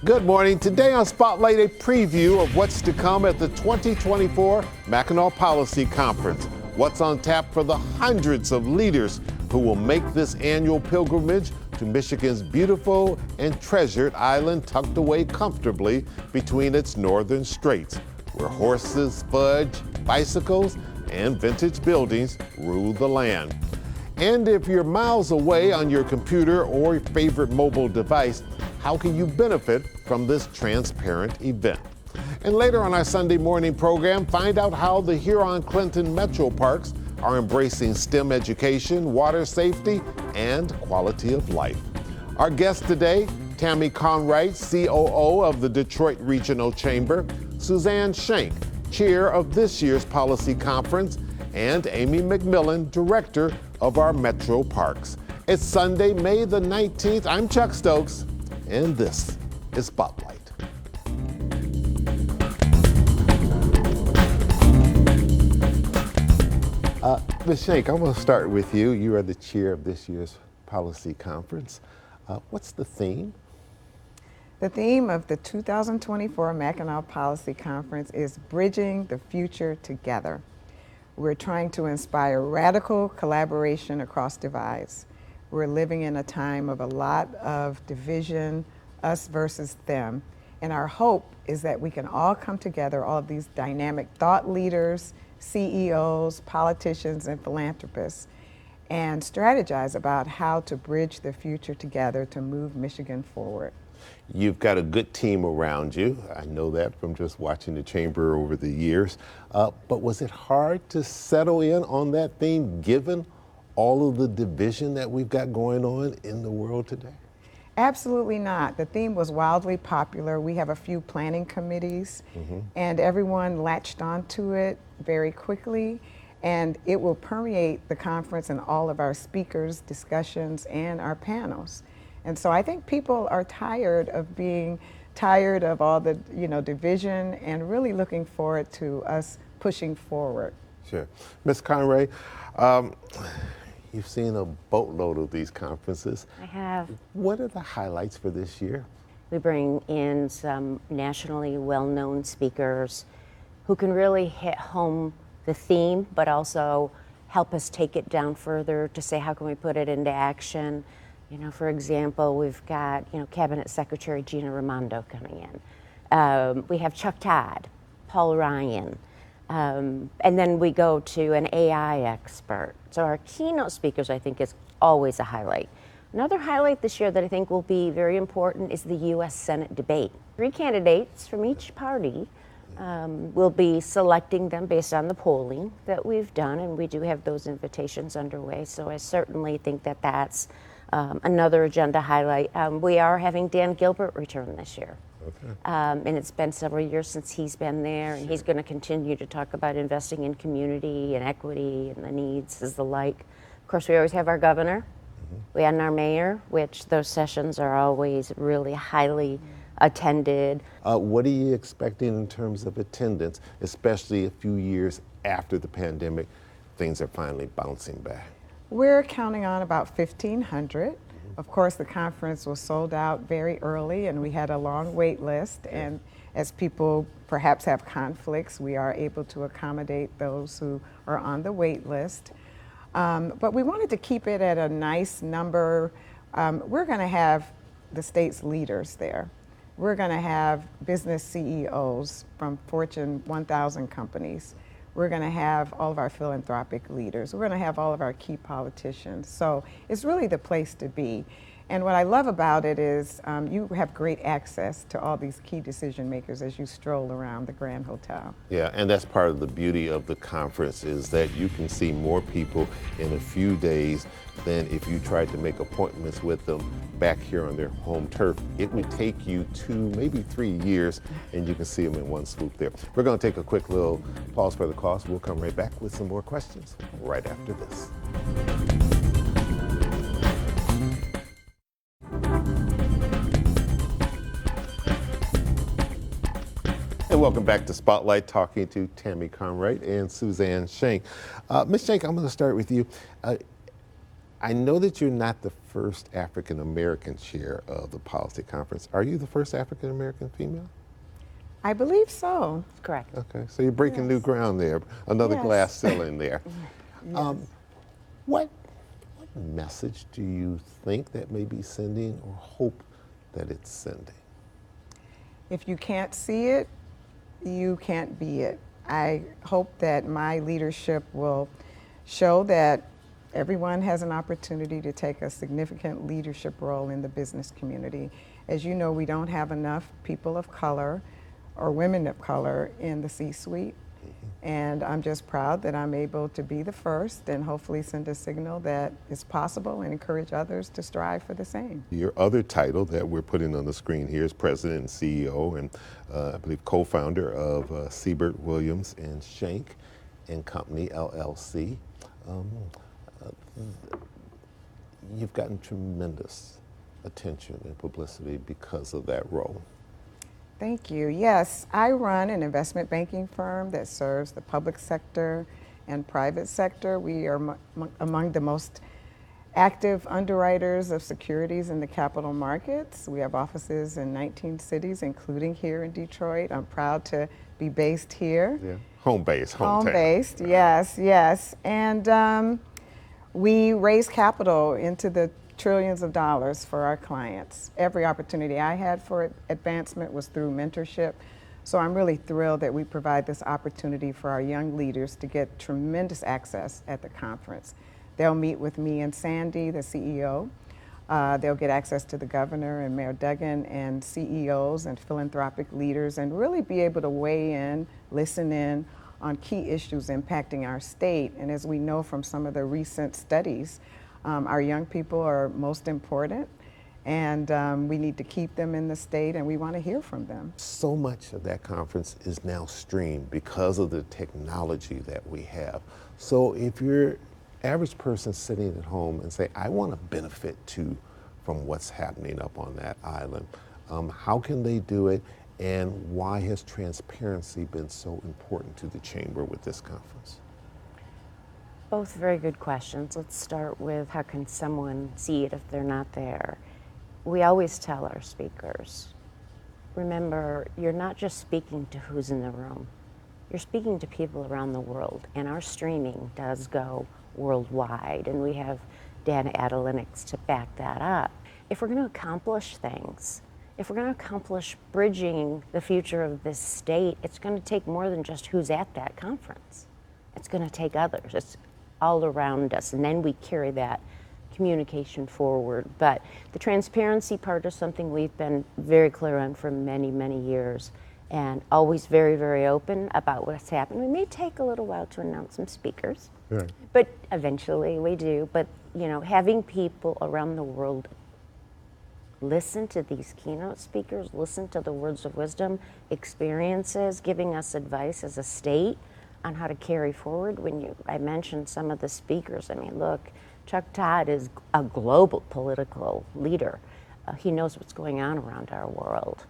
Good morning. Today on Spotlight, a preview of what's to come at the 2024 Mackinac Policy Conference. What's on tap for the hundreds of leaders who will make this annual pilgrimage to Michigan's beautiful and treasured island tucked away comfortably between its northern straits, where horses, fudge, bicycles, and vintage buildings rule the land. And if you're miles away on your computer or your favorite mobile device, how can you benefit from this transparent event? And later on our Sunday morning program, find out how the Huron-Clinton Metroparks are embracing STEM education, water safety, and quality of life. Our guest today, Tammy Conwright, COO of the Detroit Regional Chamber, Suzanne Shank, chair of this year's policy conference, and Amy McMillan, director of our Metroparks. It's Sunday, May the 19th. I'm Chuck Stokes, and this is Spotlight. Ms. Shank, I'm going to start with you. You are the chair of this year's policy conference. What's the theme? The theme of the 2024 Mackinac Policy Conference is Bridging the Future Together. We're trying to inspire radical collaboration across divides. We're living in a time of a lot of division, us versus them. And our hope is that we can all come together, all of these dynamic thought leaders, CEOs, politicians, and philanthropists, and strategize about how to bridge the future together to move Michigan forward. You've got a good team around you. I know that from just watching the chamber over the years. But was it hard to settle in on that theme given all of the division that we've got going on in the world today? Absolutely not. The theme was wildly popular. We have a few planning committees, and everyone latched onto it very quickly, and it will permeate the conference and all of our speakers, discussions, and our panels. And so I think people are tired of all the division and really looking forward to us pushing forward. Sure. Ms. Conway, you've seen a boatload of these conferences. I have. What are the highlights for this year? We bring in some nationally well-known speakers who can really hit home the theme, but also help us take it down further to say, how can we put it into action? You know, for example, we've got, Cabinet Secretary Gina Raimondo coming in. We have Chuck Todd, Paul Ryan, and then we go to an AI expert. So our keynote speakers, I think, is always a highlight. Another highlight this year that I think will be very important is the U.S. Senate debate. 3 candidates from each party. We'll be selecting them based on the polling that we've done, and we do have those invitations underway. So I certainly think that that's another agenda highlight. We are having Dan Gilbert return this year. Okay. And it's been several years since he's been there, and he's going to continue to talk about investing in community and equity and the needs as the like. Of course, we always have our governor. We have our mayor, which those sessions are always really highly attended. What are you expecting in terms of attendance, especially a few years after the pandemic, things are finally bouncing back? We're counting on about 1,500. Of course, the conference was sold out very early, and we had a long wait list. And as people perhaps have conflicts, we are able to accommodate those who are on the wait list. But we wanted to keep it at a nice number. We're going to have the state's leaders there. We're going to have business CEOs from Fortune 1000 companies. We're going to have all of our philanthropic leaders. We're going to have all of our key politicians. So it's really the place to be. And what I love about it is you have great access to all these key decision makers as you stroll around the Grand Hotel. Yeah, and that's part of the beauty of the conference is that you can see more people in a few days than if you tried to make appointments with them back here on their home turf. It would take you 2, maybe 3 years, and you can see them in one swoop there. We're going to take a quick little pause for the cause. We'll come right back with some more questions right after this. And welcome back to Spotlight, talking to Tammy Conwright and Suzanne Shank. Ms. Shank, I'm going to start with you. I know that you're not the first African American chair of the policy conference. Are you the first African American female? I believe so. Correct. Okay, so you're breaking new Yes. ground there, another Yes. glass ceiling there. Yes. What message do you think that may be sending or hope that it's sending? If you can't see it, you can't be it. I hope that my leadership will show that everyone has an opportunity to take a significant leadership role in the business community. As you know, we don't have enough people of color or women of color in the C-suite. And I'm just proud that I'm able to be the first and hopefully send a signal that it's possible and encourage others to strive for the same. Your other title that we're putting on the screen here is President and CEO and I believe co-founder of Siebert Williams and Shank and Company, LLC. You've gotten tremendous attention and publicity because of that role. Thank you. Yes, I run an investment banking firm that serves the public sector and private sector. We are among the most active underwriters of securities in the capital markets. We have offices in 19 cities, including here in Detroit. I'm proud to be based here. Yeah. Home base, hometown. Home based, yes, yes. And we raise capital into the trillions of dollars for our clients. Every opportunity I had for advancement was through mentorship. So I'm really thrilled that we provide this opportunity for our young leaders to get tremendous access at the conference. They'll meet with me and Sandy, the CEO. They'll get access to the governor and Mayor Duggan and CEOs and philanthropic leaders and really be able to weigh in, listen in on key issues impacting our state. And as we know from some of the recent studies, our young people are most important, and we need to keep them in the state, and we want to hear from them. So much of that conference is now streamed because of the technology that we have. So if you're average person sitting at home and say, I want to benefit too from what's happening up on that island, how can they do it, and why has transparency been so important to the Chamber with this conference? Both very good questions. Let's start with how can someone see it if they're not there? We always tell our speakers, remember, you're not just speaking to who's in the room. You're speaking to people around the world, and our streaming does go worldwide, and we have data analytics to back that up. If we're going to accomplish things, if we're going to accomplish bridging the future of this state, it's going to take more than just who's at that conference. It's going to take others. It's all around us, and then we carry that communication forward. But the transparency part is something we've been very clear on for many, many years, and always very, very open about what's happening. We may take a little while to announce some speakers, Right. but eventually we do. But you know, having people around the world listen to these keynote speakers, listen to the words of wisdom, experiences, giving us advice as a state on how to carry forward. I mentioned some of the speakers. I mean, look, Chuck Todd is a global political leader. He knows what's going on around our world.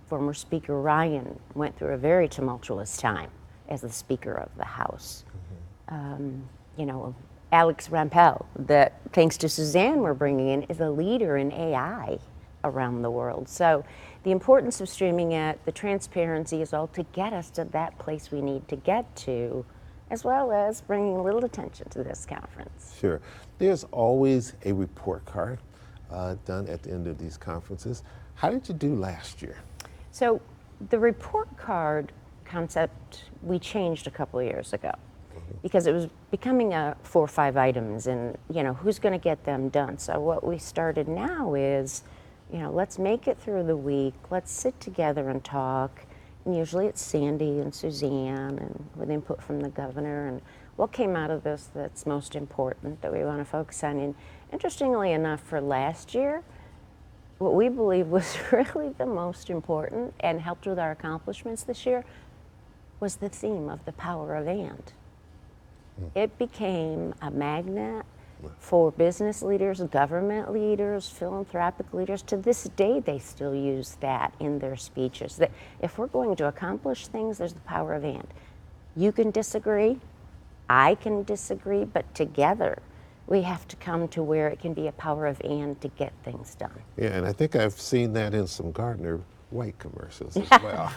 Former Speaker Ryan went through a very tumultuous time as the Speaker of the House. You know, Alex Rampell, that thanks to Suzanne we're bringing in, is a leader in AI around the world. So the importance of streaming it, the transparency is all to get us to that place we need to get to, as well as bringing a little attention to this conference. Sure. There's always a report card done at the end of these conferences. How did you do last year? So the report card concept we changed a couple of years ago because it was becoming 4 or 5 items, and you know, who's going to get them done? So what we started now is, you know, let's make it through the week. Let's sit together and talk. And usually it's Sandy and Suzanne, and with input from the governor, and what came out of this that's most important that we want to focus on. And interestingly enough, for last year, what we believe was really the most important and helped with our accomplishments this year was the theme of the power of and. It became a magnet for business leaders, government leaders, philanthropic leaders. To this day, they still use that in their speeches. That if we're going to accomplish things, there's the power of and. You can disagree, I can disagree, but together we have to come to where it can be a power of and to get things done. Yeah, and I think I've seen that in some Gardner White commercials as well.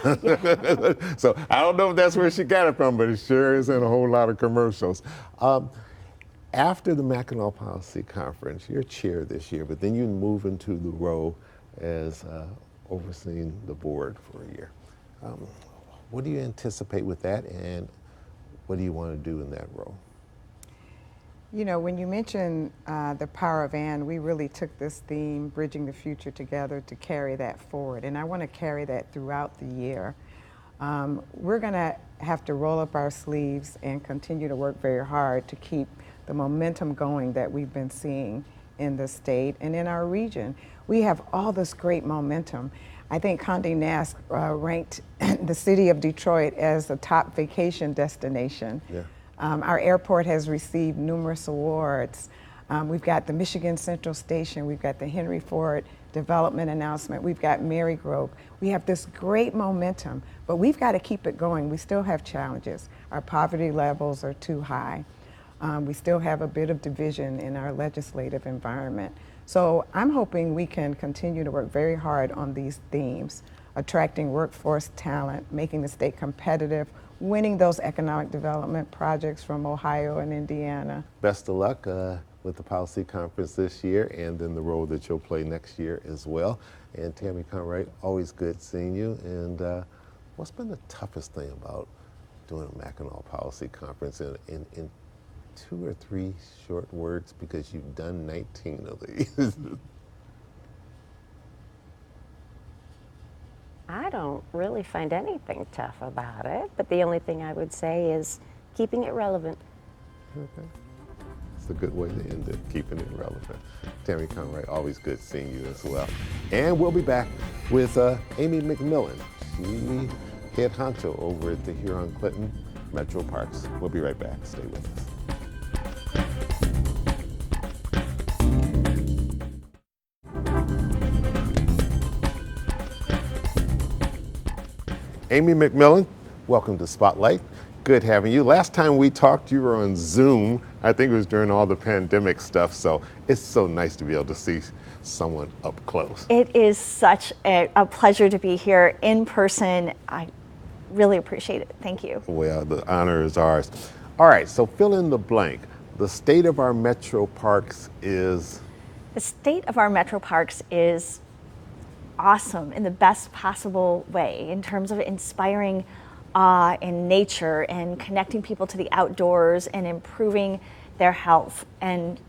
So I don't know if that's where she got it from, but it sure is in a whole lot of commercials. After the Mackinac Policy Conference, you're chair this year, but then you move into the role as overseeing the board for a year. What do you anticipate with that, and what do you want to do in that role? You know, when you mention the power of and, we really took this theme, Bridging the Future Together, to carry that forward. And I want to carry that throughout the year. We're going to have to roll up our sleeves and continue to work very hard to keep the momentum going that we've been seeing in the state and in our region. We have all this great momentum. I think Condé Nast ranked the city of Detroit as the top vacation destination. Yeah. Our airport has received numerous awards. We've got the Michigan Central Station, we've got the Henry Ford development announcement, we've got Marygrove. We have this great momentum, but we've got to keep it going. We still have challenges. Our poverty levels are too high. We still have a bit of division in our legislative environment. So I'm hoping we can continue to work very hard on these themes, attracting workforce talent, making the state competitive, winning those economic development projects from Ohio and Indiana. Best of luck with the policy conference this year, and then the role that you'll play next year as well. And Tammy Conwright, always good seeing you. And what's been the toughest thing about doing a Mackinac Policy Conference in 2 or 3 short words, because you've done 19 of these? I don't really find anything tough about it, but the only thing I would say is keeping it relevant. Okay. It's a good way to end it, keeping it relevant. Tammy Conwright, always good seeing you as well. And we'll be back with Amy McMillan. She head honcho over at the Huron-Clinton Metroparks. We'll be right back. Stay with us. Amy McMillan, welcome to Spotlight. Good having you. Last time we talked, you were on Zoom. I think it was during all the pandemic stuff, so it's so nice to be able to see someone up close. It is such a pleasure to be here in person. I really appreciate it. Thank you. Well, the honor is ours. All right, so fill in the blank. The state of our metro parks is? The state of our metro parks is awesome in the best possible way in terms of inspiring awe in nature and connecting people to the outdoors and improving their health and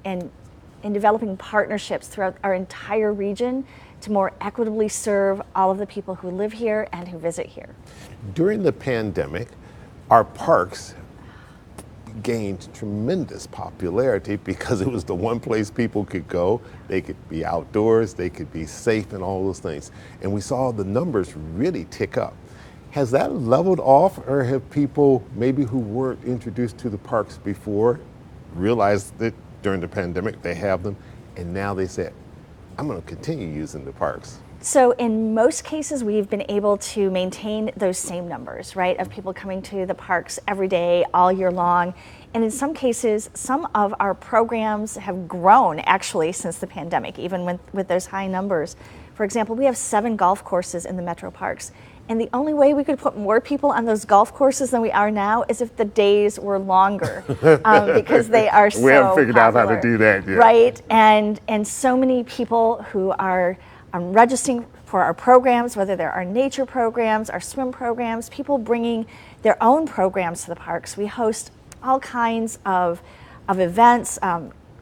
developing partnerships throughout our entire region to more equitably serve all of the people who live here and who visit here. During the pandemic, our parks gained tremendous popularity because it was the one place people could go. They could be outdoors, they could be safe, and all those things. And we saw the numbers really tick up. Has that leveled off, or have people maybe who weren't introduced to the parks before realized that during the pandemic they have them, and now they said, I'm going to continue using the parks? So in most cases, we've been able to maintain those same numbers, right, of people coming to the parks every day, all year long. And in some cases, some of our programs have grown actually since the pandemic, even with those high numbers. For example, we have 7 golf courses in the metro parks. And the only way we could put more people on those golf courses than we are now is if the days were longer, because they are so We haven't figured popular, out how to do that yet. Right, and so many people who are registering for our programs, whether they're our nature programs, our swim programs, people bringing their own programs to the parks. We host all kinds of events,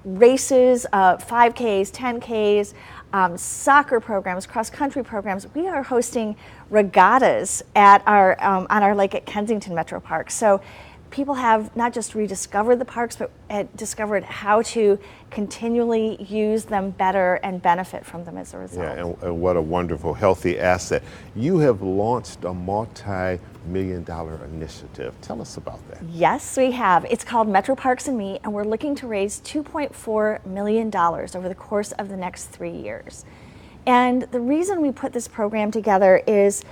races, 5Ks, 10Ks, soccer programs, cross-country programs. We are hosting regattas at our on our lake at Kensington Metro Park. So people have not just rediscovered the parks, but discovered how to continually use them better and benefit from them as a result. Yeah, and what a wonderful, healthy asset. You have launched a multi-million-dollar initiative. Tell us about that. Yes, we have. It's called Metroparks and Me, and we're looking to raise $2.4 million over the course of the next 3 years. And the reason we put this program together is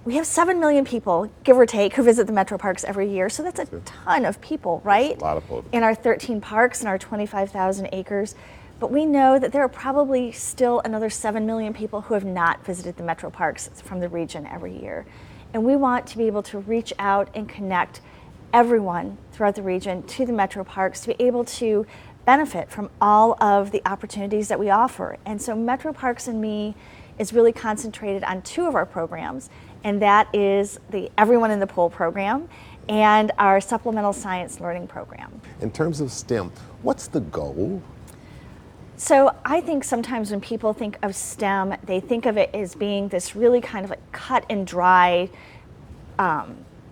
we have 7 million people, give or take, who visit the Metroparks every year. So that's a ton of people, right? That's a lot of people. In our 13 parks and our 25,000 acres. But we know that there are probably still another 7 million people who have not visited the Metroparks from the region every year. And we want to be able to reach out and connect everyone throughout the region to the Metroparks to be able to benefit from all of the opportunities that we offer. And so Metroparks and Me is really concentrated on 2 of our programs, and that is the Everyone in the Pool program and our Supplemental Science Learning program. In terms of STEM, what's the goal? So I think sometimes when people think of STEM, they think of it as being this really kind of like cut and dry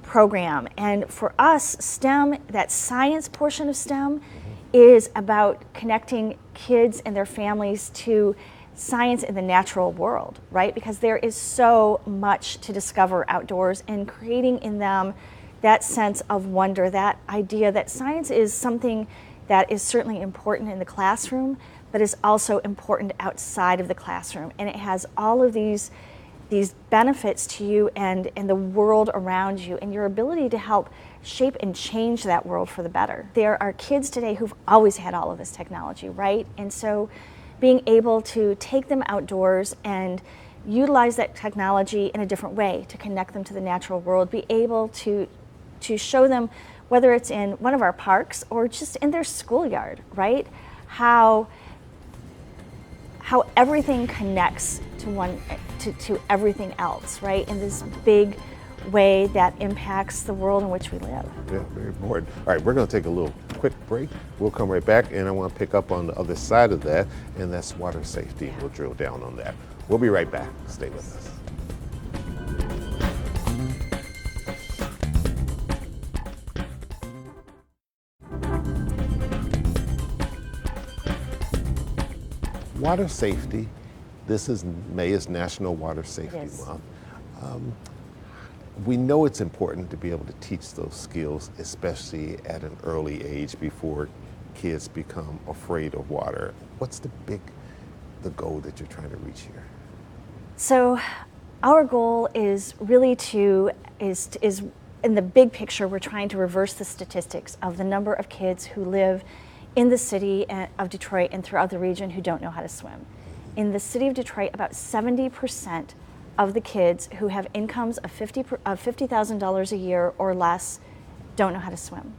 program. And for us, STEM, that science portion of STEM, is about connecting kids and their families to science in the natural world, right? Because there is so much to discover outdoors, and creating in them that sense of wonder, that idea that science is something that is certainly important in the classroom, but is also important outside of the classroom. And it has all of these benefits to you and the world around you, and your ability to help shape and change that world for the better. There are kids today who've always had all of this technology, right? And so being able to take them outdoors and utilize that technology in a different way to connect them to the natural world, be able to show them, whether it's in one of our parks or just in their schoolyard, right? How everything connects to everything else, right? In this big way that impacts the world in which we live. Yeah, very important. All right, we're going to take a little quick break. We'll come right back, and I want to pick up on the other side of that, and that's water safety. Yeah. We'll drill down on that. We'll be right back. Stay with us. Water safety. This is May is National Water Safety Month. We know it's important to be able to teach those skills, especially at an early age before kids become afraid of water. What's the goal that you're trying to reach here? So our goal is really is in the big picture, we're trying to reverse the statistics of the number of kids who live in the city of Detroit and throughout the region who don't know how to swim. In the city of Detroit, about 70% of the kids who have incomes of $50,000 a year or less don't know how to swim.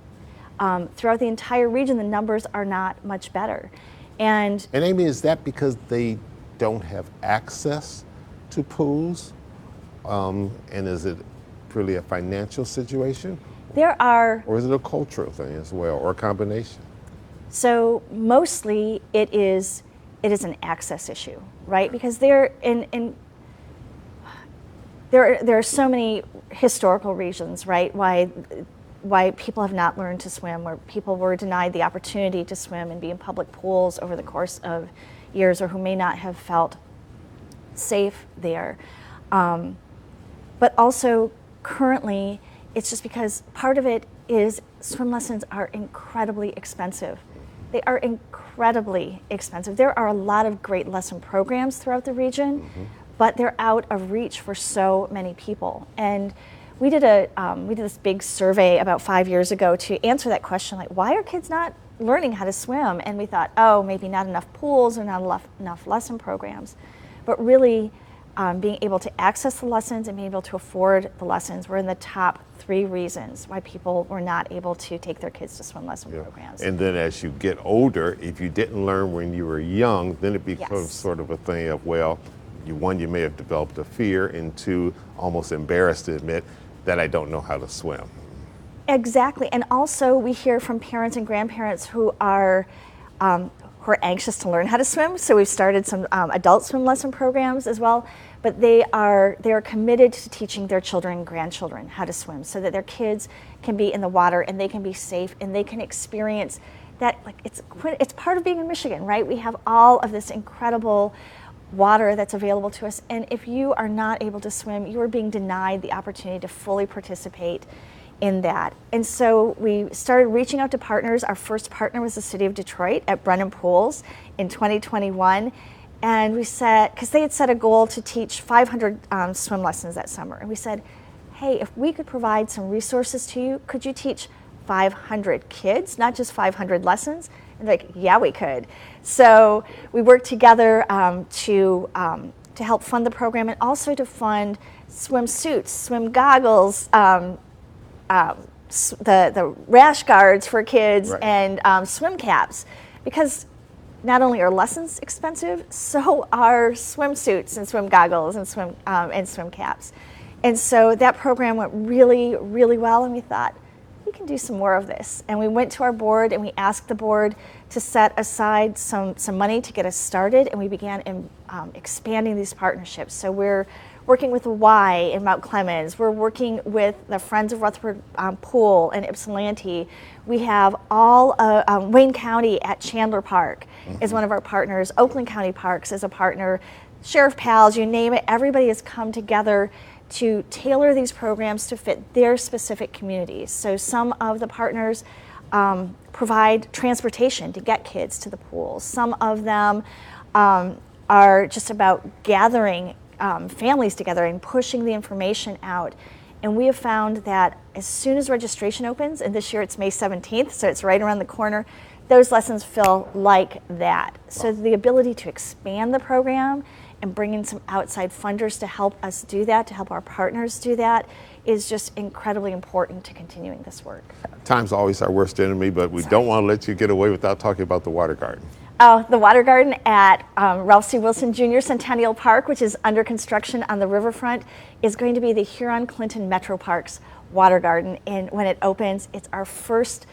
Throughout the entire region, the numbers are not much better. And Amy, is that because they don't have access to pools? And is it really a financial situation? Or is it a cultural thing as well, or a combination? So mostly it is an access issue, right? Because there are so many historical reasons, right, why people have not learned to swim, where people were denied the opportunity to swim and be in public pools over the course of years, or who may not have felt safe there. But also currently, it's just because part of it is swim lessons are incredibly expensive. They are incredibly expensive. There are a lot of great lesson programs throughout the region, but they're out of reach for so many people. And we did this big survey about 5 years ago to answer that question, like, why are kids not learning how to swim? And we thought, oh, maybe not enough pools or not enough lesson programs. But really, being able to access the lessons and being able to afford the lessons were in the top 3 reasons why people were not able to take their kids to swim lesson programs. And then as you get older, if you didn't learn when you were young, then it becomes sort of a thing of, well, you may have developed a fear, and 2, almost embarrassed to admit that I don't know how to swim. Exactly. And also we hear from parents and grandparents who are anxious to learn how to swim. So we've started some adult swim lesson programs as well. But they are committed to teaching their children and grandchildren how to swim, so that their kids can be in the water and they can be safe and they can experience that. Like, it's part of being in Michigan, right? We have all of this incredible water that's available to us, and if you are not able to swim, you are being denied the opportunity to fully participate in that. And so we started reaching out to partners. Our first partner was the city of Detroit at Brennan Pools in 2021. And we said, because they had set a goal to teach 500 swim lessons that summer. And we said, hey, if we could provide some resources to you, could you teach 500 kids, not just 500 lessons? And they're like, yeah, we could. So we worked together to help fund the program and also to fund swimsuits, swim goggles, the rash guards for kids, right, and swim caps, because not only are lessons expensive, so are swimsuits and swim goggles and swim caps. And so that program went really, really well, and we thought, we can do some more of this. And we went to our board and we asked the board to set aside some money to get us started, and we began expanding these partnerships. So we're working with Y in Mount Clemens. We're working with the Friends of Rutherford Pool in Ypsilanti. We have all Wayne County at Chandler Park is one of our partners. Oakland County Parks is a partner. Sheriff Pals, you name it, everybody has come together to tailor these programs to fit their specific communities. So some of the partners provide transportation to get kids to the pools. Some of them are just about gathering families together and pushing the information out. And we have found that as soon as registration opens, and this year it's May 17th, so it's right around the corner, those lessons feel like that. So the ability to expand the program and bring in some outside funders to help us do that, to help our partners do that, is just incredibly important to continuing this work. Time's always our worst enemy, but we don't want to let you get away without talking about the water garden. Oh, the water garden at Ralph C. Wilson Jr. Centennial Park, which is under construction on the riverfront, is going to be the Huron-Clinton Metroparks water garden. And when it opens, it's our first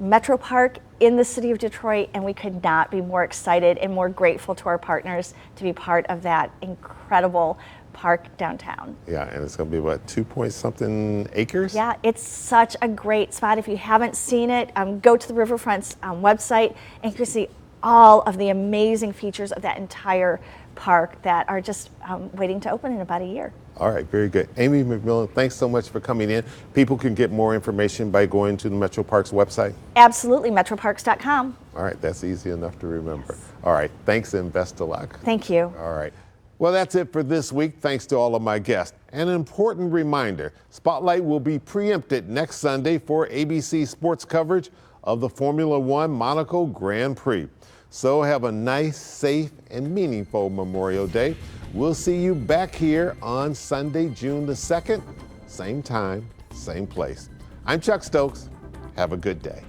Metro Park in the city of Detroit, and we could not be more excited and more grateful to our partners to be part of that incredible park downtown. Yeah, and it's going to be what, 2-point-something acres? Yeah, it's such a great spot. If you haven't seen it, go to the Riverfront's website and you can see all of the amazing features of that entire park that are just waiting to open in about a year. All right, very good. Amy McMillan, thanks so much for coming in. People can get more information by going to the Metroparks website? Absolutely, metroparks.com. All right, that's easy enough to remember. Yes. All right, thanks and best of luck. Thank you. All right. Well, that's it for this week. Thanks to all of my guests. An important reminder, Spotlight will be preempted next Sunday for ABC sports coverage of the Formula One Monaco Grand Prix. So have a nice, safe, and meaningful Memorial Day. We'll see you back here on Sunday, June the 2nd, same time, same place. I'm Chuck Stokes. Have a good day.